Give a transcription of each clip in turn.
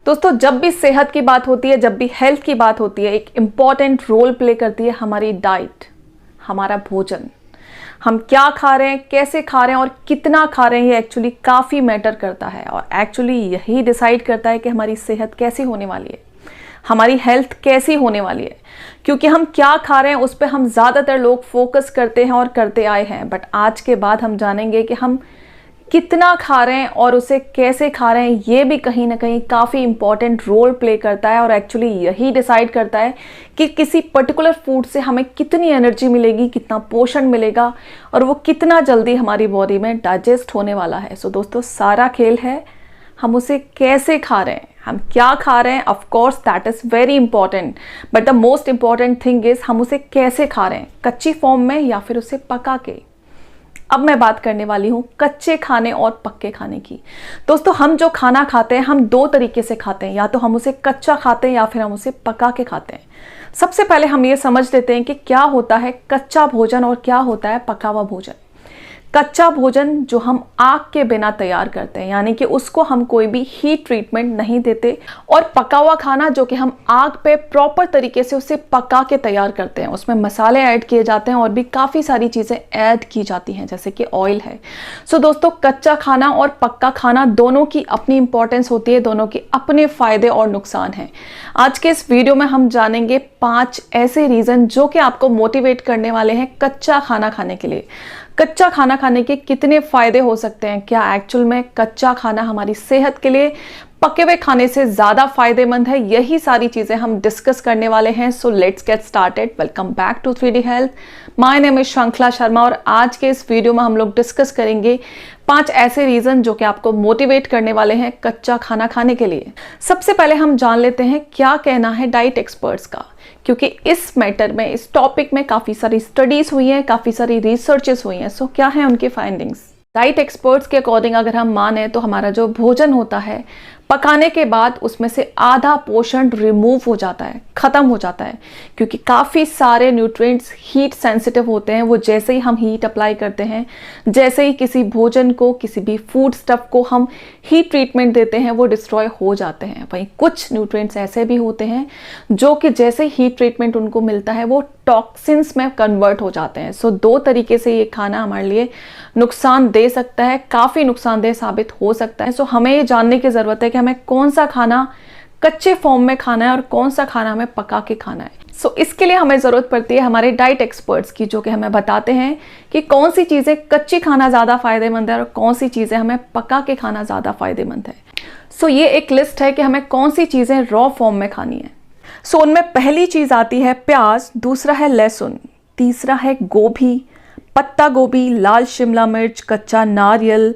दोस्तों, जब भी सेहत की बात होती है, जब भी हेल्थ की बात होती है, एक इम्पॉर्टेंट रोल प्ले करती है हमारी डाइट, हमारा भोजन। हम क्या खा रहे हैं, कैसे खा रहे हैं और कितना खा रहे हैं, ये एक्चुअली काफ़ी मैटर करता है और एक्चुअली यही डिसाइड करता है कि हमारी सेहत कैसी होने वाली है, हमारी हेल्थ कैसी होने वाली है। क्योंकि हम क्या खा रहे हैं उस पर हम ज़्यादातर लोग फोकस करते हैं और करते आए हैं, बट आज के बाद हम जानेंगे कि हम कितना खा रहे हैं और उसे कैसे खा रहे हैं। ये भी कहीं ना कहीं काफ़ी इंपॉर्टेंट रोल प्ले करता है और एक्चुअली यही डिसाइड करता है कि किसी पर्टिकुलर फूड से हमें कितनी एनर्जी मिलेगी, कितना पोषण मिलेगा और वो कितना जल्दी हमारी बॉडी में डाइजेस्ट होने वाला है। सो दोस्तों, सारा खेल है हम उसे कैसे खा रहे हैं, हम क्या खा रहे हैं। Of course that is very important, but the most important thing is हम उसे कैसे खा रहे हैं, कच्ची फॉर्म में या फिर उसे पका के। अब मैं बात करने वाली हूँ कच्चे खाने और पक्के खाने की। दोस्तों, हम जो खाना खाते हैं हम दो तरीके से खाते हैं, या तो हम उसे कच्चा खाते हैं या फिर हम उसे पका के खाते हैं। सबसे पहले हम ये समझ लेते हैं कि क्या होता है कच्चा भोजन और क्या होता है पका हुआ भोजन। कच्चा भोजन जो हम आग के बिना तैयार करते हैं, यानी कि उसको हम कोई भी हीट ट्रीटमेंट नहीं देते, और पका हुआ खाना जो कि हम आग पे प्रॉपर तरीके से उसे पका के तैयार करते हैं। उसमें मसाले ऐड किए जाते हैं और भी काफ़ी सारी चीज़ें ऐड की जाती हैं, जैसे कि ऑयल है। सो दोस्तों, कच्चा खाना और पक्का खाना दोनों की अपनी इंपॉर्टेंस होती है, दोनों के अपने फ़ायदे और नुकसान हैं। आज के इस वीडियो में हम जानेंगे 5 ऐसे रीज़न जो कि आपको मोटिवेट करने वाले हैं कच्चा खाना खाने के लिए। कच्चा खाना खाने के कितने फ़ायदे हो सकते हैं, क्या एक्चुअल में कच्चा खाना हमारी सेहत के लिए पके हुए खाने से ज़्यादा फायदेमंद है, यही सारी चीज़ें हम डिस्कस करने वाले हैं। So let's get started. Welcome back to 3D health. My name is Shrinkhala Sharma और आज के इस वीडियो में हम लोग डिस्कस करेंगे 5 ऐसे रीज़न जो कि आपको मोटिवेट करने वाले हैं कच्चा खाना खाने के लिए। सबसे पहले हम जान लेते हैं क्या कहना है डाइट एक्सपर्ट्स का, क्योंकि इस मैटर में, इस टॉपिक में काफ़ी सारी स्टडीज़ हुई हैं, काफ़ी सारी रिसर्चेस हुई हैं। सो क्या है उनकी फाइंडिंग्स। डाइट एक्सपर्ट्स के अकॉर्डिंग अगर हम माने तो हमारा जो भोजन होता है पकाने के बाद उसमें से आधा पोर्शन रिमूव हो जाता है, ख़त्म हो जाता है, क्योंकि काफ़ी सारे न्यूट्रिएंट्स हीट सेंसिटिव होते हैं। वो जैसे ही हम हीट अप्लाई करते हैं, जैसे ही किसी भोजन को, किसी भी फूड स्टफ को हम हीट ट्रीटमेंट देते हैं, वो डिस्ट्रॉय हो जाते हैं। वहीं कुछ न्यूट्रिएंट्स ऐसे भी होते हैं जो कि जैसे ही हीट ट्रीटमेंट उनको मिलता है वो टॉक्सिन्स में कन्वर्ट हो जाते हैं। सो 2 तरीके से ये खाना हमारे लिए नुकसान दे सकता है, काफ़ी नुकसानदेह साबित हो सकता है। सो हमें ये जानने की ज़रूरत है कि हमें कौन सा खाना कच्चे फॉर्म में खाना है और कौन सा खाना हमें पका के खाना है। सो इसके लिए हमें ज़रूरत पड़ती है हमारे डाइट एक्सपर्ट्स की, जो कि हमें बताते हैं कि कौन सी चीज़ें कच्ची खाना ज़्यादा फ़ायदेमंद है और कौन सी चीज़ें हमें पका के खाना ज़्यादा फ़ायदेमंद है। सो ये एक लिस्ट है कि हमें कौन सी चीज़ें रॉ फॉर्म में खानी है। सो उनमें पहली चीज़ आती है प्याज, दूसरा है लहसुन, तीसरा है गोभी, पत्ता गोभी, लाल शिमला मिर्च, कच्चा नारियल,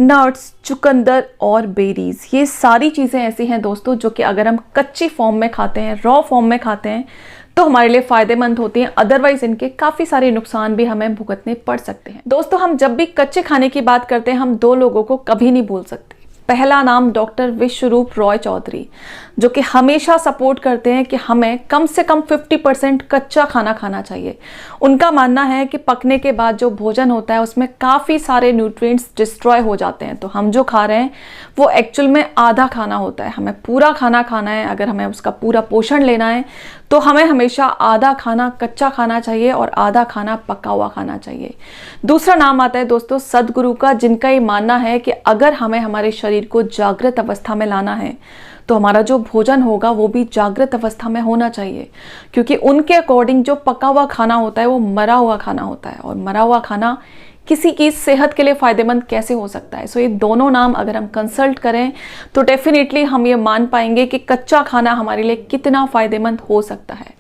नट्स, चुकंदर और बेरीज। ये सारी चीज़ें ऐसी हैं दोस्तों जो कि अगर हम कच्ची फॉर्म में खाते हैं, रॉ फॉर्म में खाते हैं, तो हमारे लिए फ़ायदेमंद होती हैं। अदरवाइज इनके काफ़ी सारे नुकसान भी हमें भुगतने पड़ सकते हैं। दोस्तों, हम जब भी कच्चे खाने की बात करते हैं हम 2 लोगों को कभी नहीं भूल सकते। पहला नाम डॉक्टर विश्वरूप रॉय चौधरी, जो कि हमेशा सपोर्ट करते हैं कि हमें कम से कम 50% कच्चा खाना खाना चाहिए। उनका मानना है कि पकने के बाद जो भोजन होता है उसमें काफ़ी सारे न्यूट्रिएंट्स डिस्ट्रॉय हो जाते हैं, तो हम जो खा रहे हैं वो एक्चुअल में आधा खाना होता है। हमें पूरा खाना खाना है, अगर हमें उसका पूरा पोषण लेना है तो हमें हमेशा आधा खाना कच्चा खाना चाहिए और आधा खाना पका हुआ खाना चाहिए। दूसरा नाम आता है दोस्तों सदगुरु का, जिनका ये मानना है कि अगर हमें हमारे शरीर को जागृत अवस्था में लाना है तो हमारा जो भोजन होगा वो भी जागृत अवस्था में होना चाहिए, क्योंकि उनके अकॉर्डिंग जो पका हुआ खाना होता है वो मरा हुआ खाना होता है, और मरा हुआ खाना किसी की सेहत के लिए फ़ायदेमंद कैसे हो सकता है। सो ये दोनों नाम अगर हम कंसल्ट करें तो डेफिनेटली हम ये मान पाएंगे कि कच्चा खाना हमारे लिए कितना फ़ायदेमंद हो सकता है।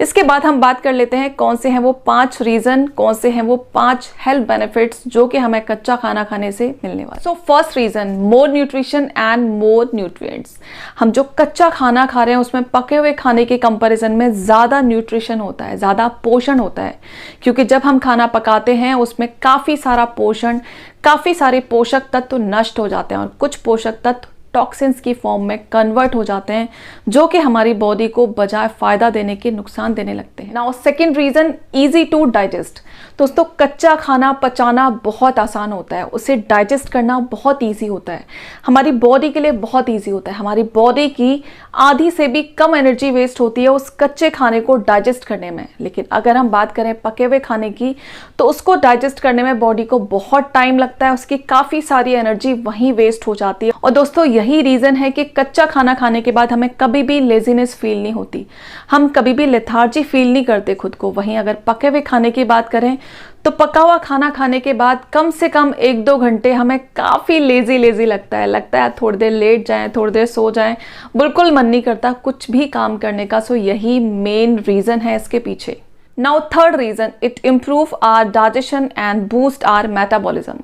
इसके बाद हम बात कर लेते हैं कौन से हैं वो 5 रीज़न, कौन से हैं वो 5 हेल्थ बेनिफिट्स जो कि हमें कच्चा खाना खाने से मिलने वाले। So first reason, more nutrition and more nutrients. हम जो कच्चा खाना खा रहे हैं उसमें पके हुए खाने के कंपैरिजन में ज़्यादा न्यूट्रिशन होता है, ज़्यादा पोषण होता है, क्योंकि जब हम खाना पकाते हैं उसमें काफ़ी सारा पोषण, काफ़ी सारे पोषक तत्व नष्ट हो जाते हैं और कुछ पोषक तत्व टॉक्सिन्स की फॉर्म में कन्वर्ट हो जाते हैं, जो कि हमारी बॉडी को बजाय फ़ायदा देने के नुकसान देने लगते हैं। हैं। Now second reason, easy to digest. दोस्तों कच्चा खाना पचाना बहुत आसान होता है, उसे डाइजेस्ट करना बहुत ईजी होता है, हमारी बॉडी के लिए बहुत ईजी होता है। हमारी बॉडी की आधी से भी कम एनर्जी वेस्ट होती है उस कच्चे खाने को डाइजेस्ट करने में। लेकिन अगर हम बात करें पके हुए खाने की, तो उसको डाइजेस्ट करने में बॉडी को बहुत टाइम लगता है, उसकी काफ़ी सारी एनर्जी वहीं वेस्ट हो जाती है। और दोस्तों यही रीज़न है कि कच्चा खाना खाने के बाद हमें कभी भी लेजीनेस फील नहीं होती, हम कभी भी लेथार्जी फील नहीं करते खुद को। वहीं अगर पके हुए खाने की बात करें तो पका हुआ खाना खाने के बाद कम से कम 1-2 घंटे हमें काफ़ी लेजी लगता है थोड़ी देर लेट जाएं, थोड़ी देर सो जाएं, बिल्कुल मन नहीं करता कुछ भी काम करने का। सो यही मेन रीज़न है इसके पीछे। Now third reason, it improve our digestion and boost our metabolism.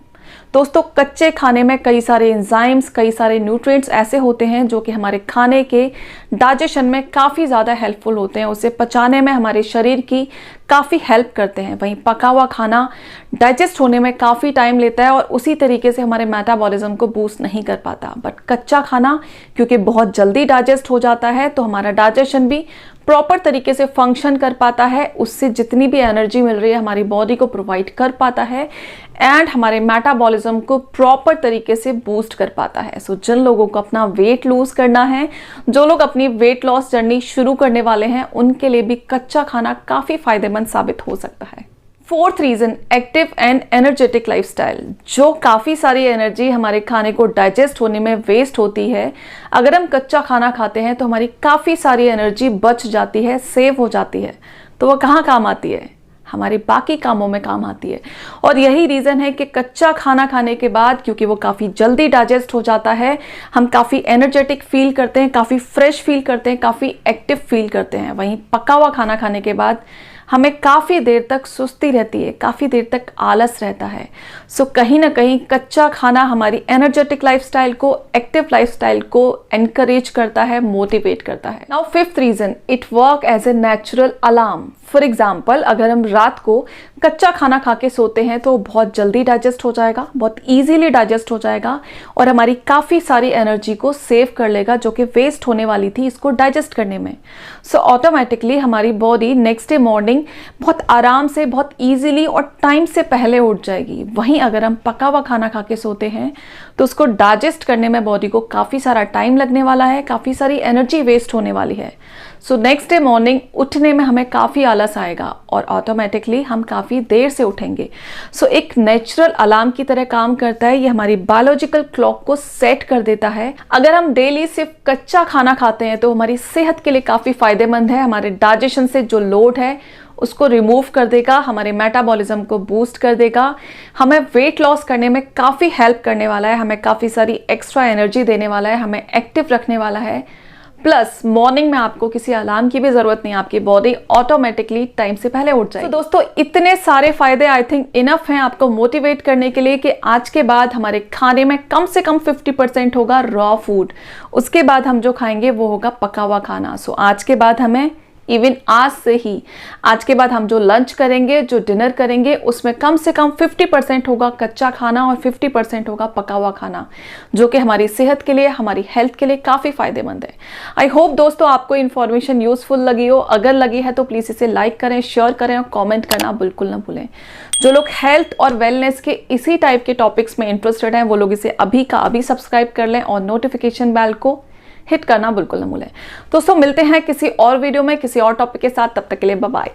दोस्तों कच्चे खाने में कई सारे एंजाइम्स, कई सारे न्यूट्रिएंट्स ऐसे होते हैं जो कि हमारे खाने के डाइजेशन में काफ़ी ज़्यादा हेल्पफुल होते हैं, उसे पचाने में हमारे शरीर की काफ़ी हेल्प करते हैं। वहीं पका हुआ खाना डाइजेस्ट होने में काफ़ी टाइम लेता है और उसी तरीके से हमारे मेटाबॉलिज्म को बूस्ट नहीं कर पाता। बट कच्चा खाना क्योंकि बहुत जल्दी डाइजेस्ट हो जाता है तो हमारा डाइजेशन भी प्रॉपर तरीके से फंक्शन कर पाता है, उससे जितनी भी एनर्जी मिल रही है हमारी बॉडी को प्रोवाइड कर पाता है एंड हमारे मेटाबॉलिज्म को प्रॉपर तरीके से बूस्ट कर पाता है। सो जिन लोगों को अपना वेट लूज करना है, जो लोग अपनी वेट लॉस जर्नी शुरू करने वाले हैं, उनके लिए भी कच्चा खाना काफ़ी फायदेमंद साबित हो सकता है। Fourth reason, active and energetic lifestyle. जो काफ़ी सारी एनर्जी हमारे खाने को डाइजेस्ट होने में वेस्ट होती है, अगर हम कच्चा खाना खाते हैं तो हमारी काफ़ी सारी एनर्जी बच जाती है, सेव हो जाती है। तो वो कहाँ काम आती है? हमारे बाकी कामों में काम आती है। और यही रीज़न है कि कच्चा खाना खाने के बाद क्योंकि वो काफ़ी जल्दी डाइजेस्ट हो जाता है, हम काफ़ी एनर्जेटिक फील करते हैं, काफ़ी फ्रेश फील करते हैं, काफ़ी एक्टिव फील करते हैं। वहीं पका हुआ खाना खाने के बाद हमें काफ़ी देर तक सुस्ती रहती है, काफ़ी देर तक आलस रहता है। सो कहीं ना कहीं कच्चा खाना हमारी एनर्जेटिक लाइफस्टाइल को, एक्टिव लाइफस्टाइल को एनकरेज करता है, मोटिवेट करता है। Now fifth reason, it work as a natural alarm. For example, अगर हम रात को कच्चा खाना खा के सोते हैं तो बहुत जल्दी डाइजेस्ट हो जाएगा, बहुत ईजीली डाइजेस्ट हो जाएगा और हमारी काफ़ी सारी एनर्जी को सेव कर लेगा जो कि वेस्ट होने वाली थी इसको डाइजेस्ट करने में। सो ऑटोमेटिकली हमारी बॉडी नेक्स्ट डे मॉर्निंग बहुत आराम से, बहुत ईजिली और टाइम से पहले उठ जाएगी। वहीं अगर हम पका हुआ खाना खा के सोते हैं तो उसको डाइजेस्ट करने में बॉडी को काफ़ी सारा टाइम लगने वाला है, काफ़ी सारी एनर्जी वेस्ट होने वाली है। सो नेक्स्ट डे मॉर्निंग उठने में हमें काफ़ी आलस आएगा और ऑटोमेटिकली हम काफ़ी देर से उठेंगे। सो एक नेचुरल अलार्म की तरह काम करता है, ये हमारी बायोलॉजिकल क्लॉक को सेट कर देता है। अगर हम डेली सिर्फ कच्चा खाना खाते हैं तो हमारी सेहत के लिए काफ़ी फायदेमंद है, हमारे डाइजेशन से जो लोड है उसको रिमूव कर देगा, हमारे मेटाबॉलिज्म को बूस्ट कर देगा, हमें वेट लॉस करने में काफ़ी हेल्प करने वाला है, हमें काफ़ी सारी एक्स्ट्रा एनर्जी देने वाला है, हमें एक्टिव रखने वाला है। प्लस मॉर्निंग में आपको किसी अलार्म की भी जरूरत नहीं, आपकी बॉडी ऑटोमेटिकली टाइम से पहले उठ जाएगी। तो दोस्तों इतने सारे फायदे आई थिंक इनफ हैं आपको मोटिवेट करने के लिए कि आज के बाद हमारे खाने में कम से कम 50% होगा रॉ फूड, उसके बाद हम जो खाएंगे वो होगा पका हुआ खाना। सो आज के बाद हमें इवन आज से ही, आज के बाद हम जो लंच करेंगे, जो डिनर करेंगे, उसमें कम से कम 50% होगा कच्चा खाना और 50% होगा पका हुआ खाना, जो कि हमारी सेहत के लिए, हमारी हेल्थ के लिए काफ़ी फायदेमंद है। आई होप दोस्तों आपको इन्फॉर्मेशन यूजफुल लगी हो। अगर लगी है तो प्लीज़ इसे लाइक करें, शेयर करें और कॉमेंट करना बिल्कुल ना भूलें। जो लोग हेल्थ और वेलनेस के इसी टाइप के टॉपिक्स में इंटरेस्टेड हैं वो लोग इसे अभी का अभी सब्सक्राइब कर लें और नोटिफिकेशन बेल को हिट करना बिल्कुल न भूलें। दोस्तों मिलते हैं किसी और वीडियो में किसी और टॉपिक के साथ, तब तक के लिए बाय बाय।